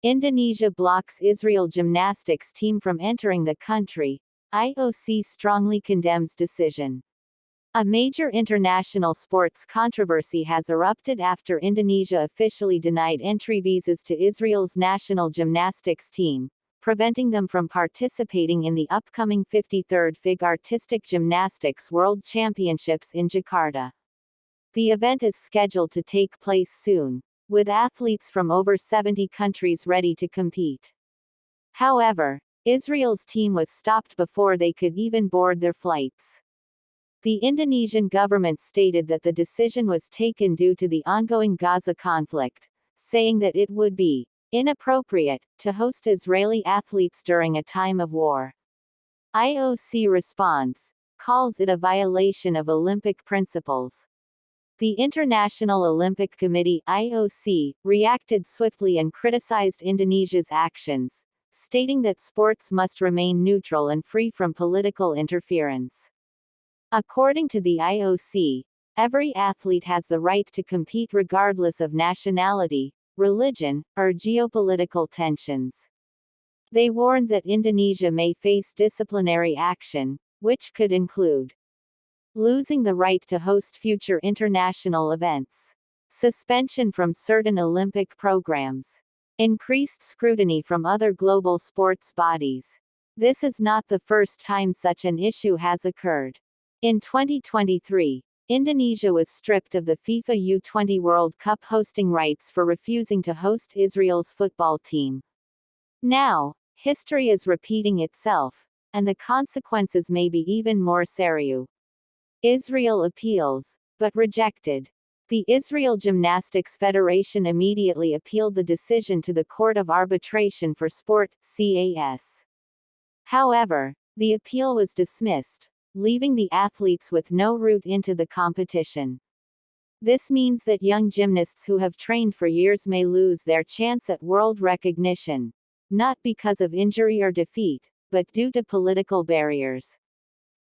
Indonesia blocks Israel gymnastics team from entering the country. IOC strongly condemns decision. A major international sports controversy has erupted after Indonesia officially denied entry visas to Israel's national gymnastics team, preventing them from participating in the upcoming 53rd FIG Artistic Gymnastics World Championships in Jakarta. The event is scheduled to take place soon, with athletes from over 70 countries ready to compete. However, Israel's team was stopped before they could even board their flights. The Indonesian government stated that the decision was taken due to the ongoing Gaza conflict, saying that it would be inappropriate to host Israeli athletes during a time of war. IOC responds, calls it a violation of Olympic principles. The International Olympic Committee (IOC) reacted swiftly and criticized Indonesia's actions, stating that sports must remain neutral and free from political interference. According to the IOC, every athlete has the right to compete regardless of nationality, religion, or geopolitical tensions. They warned that Indonesia may face disciplinary action, which could include losing the right to host future international events, suspension from certain Olympic programs, increased scrutiny from other global sports bodies. This is not the first time such an issue has occurred. In 2023, Indonesia was stripped of the FIFA U20 World Cup hosting rights for refusing to host Israel's football team. Now, history is repeating itself, and the consequences may be even more serious. Israel appeals, but rejected. The Israel Gymnastics Federation immediately appealed the decision to the Court of Arbitration for Sport, CAS. However, the appeal was dismissed, leaving the athletes with no route into the competition. This means that young gymnasts who have trained for years may lose their chance at world recognition, not because of injury or defeat, but due to political barriers.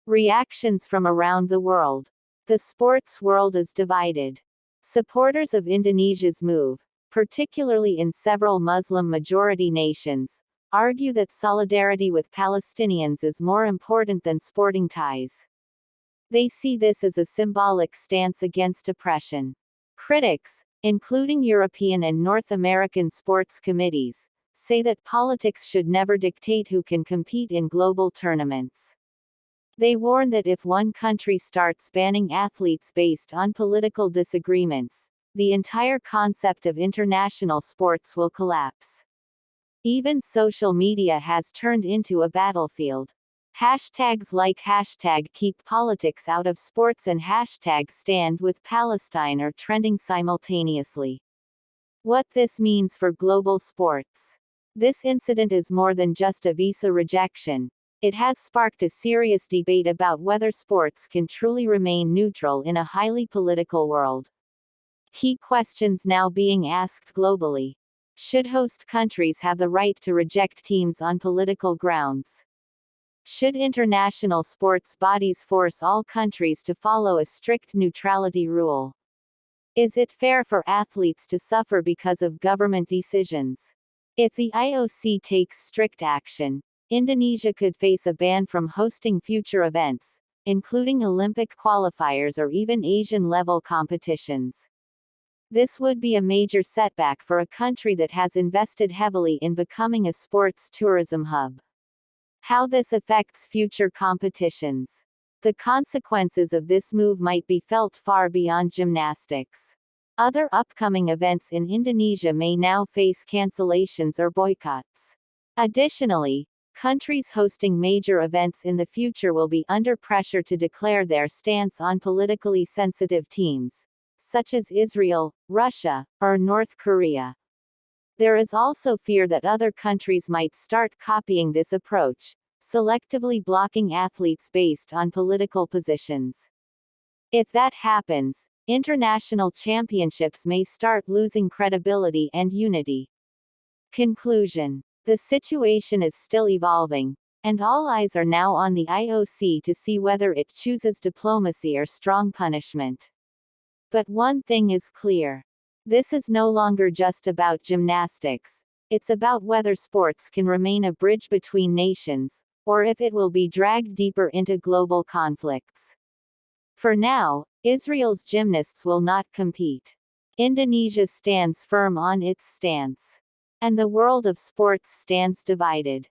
Reactions from around the world. The sports world is divided. Supporters of Indonesia's move, particularly in several Muslim-majority nations, argue that solidarity with Palestinians is more important than sporting ties. They see this as a symbolic stance against oppression. Critics, including European and North American sports committees, say that politics should never dictate who can compete in global tournaments. They warn that if one country starts banning athletes based on political disagreements, the entire concept of international sports will collapse. Even social media has turned into a battlefield. Hashtags like #KeepPolitics out of sports and #Stand with Palestine are trending simultaneously. What this means for global sports. This incident is more than just a visa rejection. It has sparked a serious debate about whether sports can truly remain neutral in a highly political world. Key questions now being asked globally. Should host countries have the right to reject teams on political grounds? Should international sports bodies force all countries to follow a strict neutrality rule? Is it fair for athletes to suffer because of government decisions? If the IOC takes strict action, Indonesia could face a ban from hosting future events, including Olympic qualifiers or even Asian-level competitions. This would be a major setback for a country that has invested heavily in becoming a sports tourism hub. How this affects future competitions. The consequences of this move might be felt far beyond gymnastics. Other upcoming events in Indonesia may now face cancellations or boycotts. Additionally, countries hosting major events in the future will be under pressure to declare their stance on politically sensitive teams, such as Israel, Russia, or North Korea. There is also fear that other countries might start copying this approach, selectively blocking athletes based on political positions. If that happens, international championships may start losing credibility and unity. Conclusion. The situation is still evolving, and all eyes are now on the IOC to see whether it chooses diplomacy or strong punishment. But one thing is clear. This is no longer just about gymnastics. It's about whether sports can remain a bridge between nations, or if it will be dragged deeper into global conflicts. For now, Israel's gymnasts will not compete. Indonesia stands firm on its stance. And the world of sports stands divided.